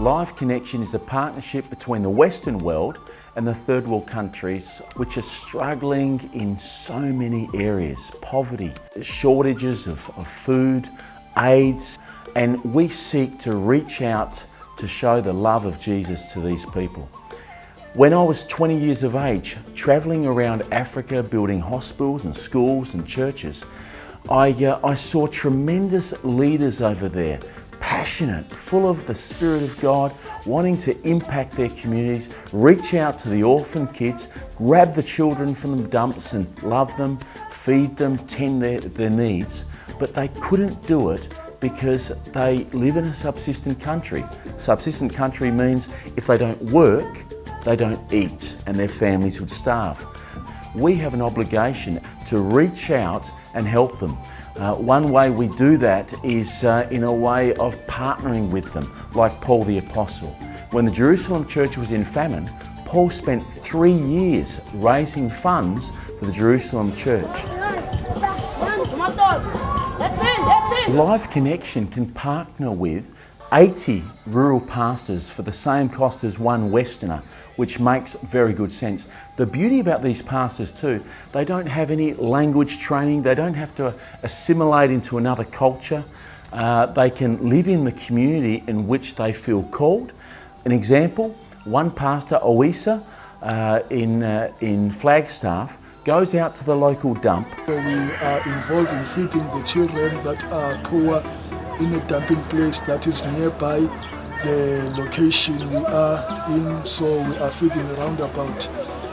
Live Connection is a partnership between the Western world and the third world countries which are struggling in so many areas. Poverty, shortages of food, AIDS, and we seek to reach out to show the love of Jesus to these people. When I was 20 years of age, travelling around Africa, building hospitals and schools and churches, I saw tremendous leaders over there, passionate, full of the Spirit of God, wanting to impact their communities, reach out to the orphan kids, grab the children from the dumps and love them, feed them, tend their needs. But they couldn't do it because they live in a subsistent country. Subsistent country means if they don't work, they don't eat and their families would starve. We have an obligation to reach out and help them. One way we do that is in a way of partnering with them, like Paul the Apostle. When the Jerusalem church was in famine, Paul spent 3 years raising funds for the Jerusalem church. Live Connection can partner with 80 rural pastors for the same cost as one Westerner, which makes very good sense. The beauty about these pastors too, they don't have any language training, they don't have to assimilate into another culture. They can live in the community in which they feel called. An example, one pastor, Oisa, in Flagstaff, goes out to the local dump. We are involved in feeding the children that are poor in a dumping place that is nearby the location we are in, so we are feeding around about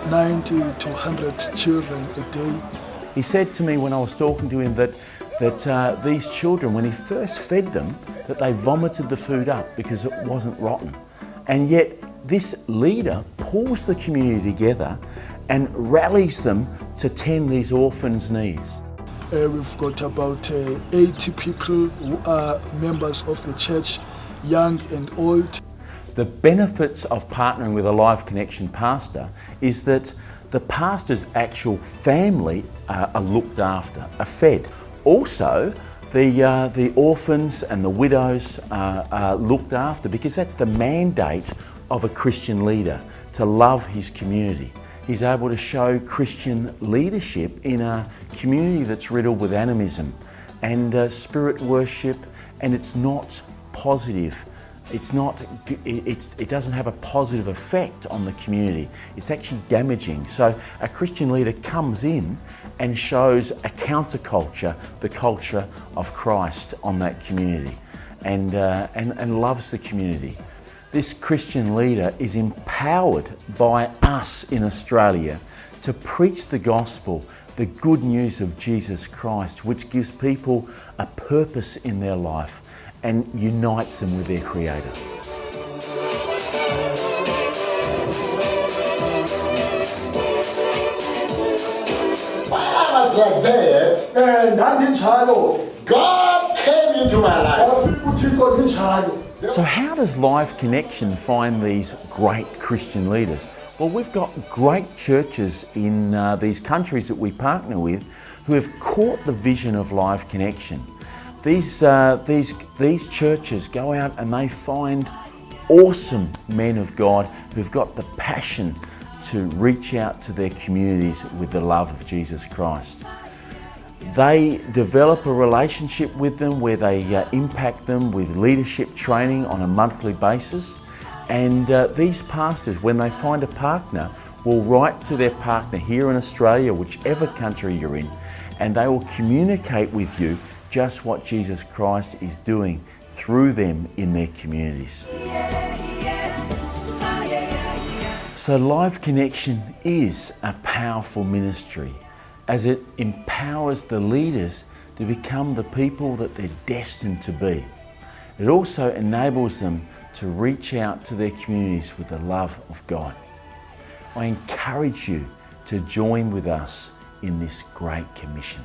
90 to 100 children a day. He said to me when I was talking to him that these children, when he first fed them, that they vomited the food up because it wasn't rotten. And yet this leader pulls the community together and rallies them to tend these orphans' needs. We've got about 80 people who are members of the church, young and old. The benefits of partnering with a Live Connection pastor is that the pastor's actual family are looked after, are fed. Also, the orphans and the widows are looked after because that's the mandate of a Christian leader, to love his community. He's able to show Christian leadership in a community that's riddled with animism and spirit worship, and it's not positive. It doesn't have a positive effect on the community. It's actually damaging. So a Christian leader comes in and shows a counterculture, the culture of Christ on that community, and loves the community. This Christian leader is empowered by us in Australia to preach the gospel, the good news of Jesus Christ, which gives people a purpose in their life and unites them with their Creator. While I was like that, God came into my life. So how does Live Connection find these great Christian leaders? Well, we've got great churches in these countries that we partner with who have caught the vision of Live Connection. These churches go out and they find awesome men of God who've got the passion to reach out to their communities with the love of Jesus Christ. They develop a relationship with them where they impact them with leadership training on a monthly basis. And these pastors, when they find a partner, will write to their partner here in Australia, whichever country you're in, and they will communicate with you just what Jesus Christ is doing through them in their communities. So Live Connection is a powerful ministry, as it empowers the leaders to become the people that they're destined to be. It also enables them to reach out to their communities with the love of God. I encourage you to join with us in this great commission.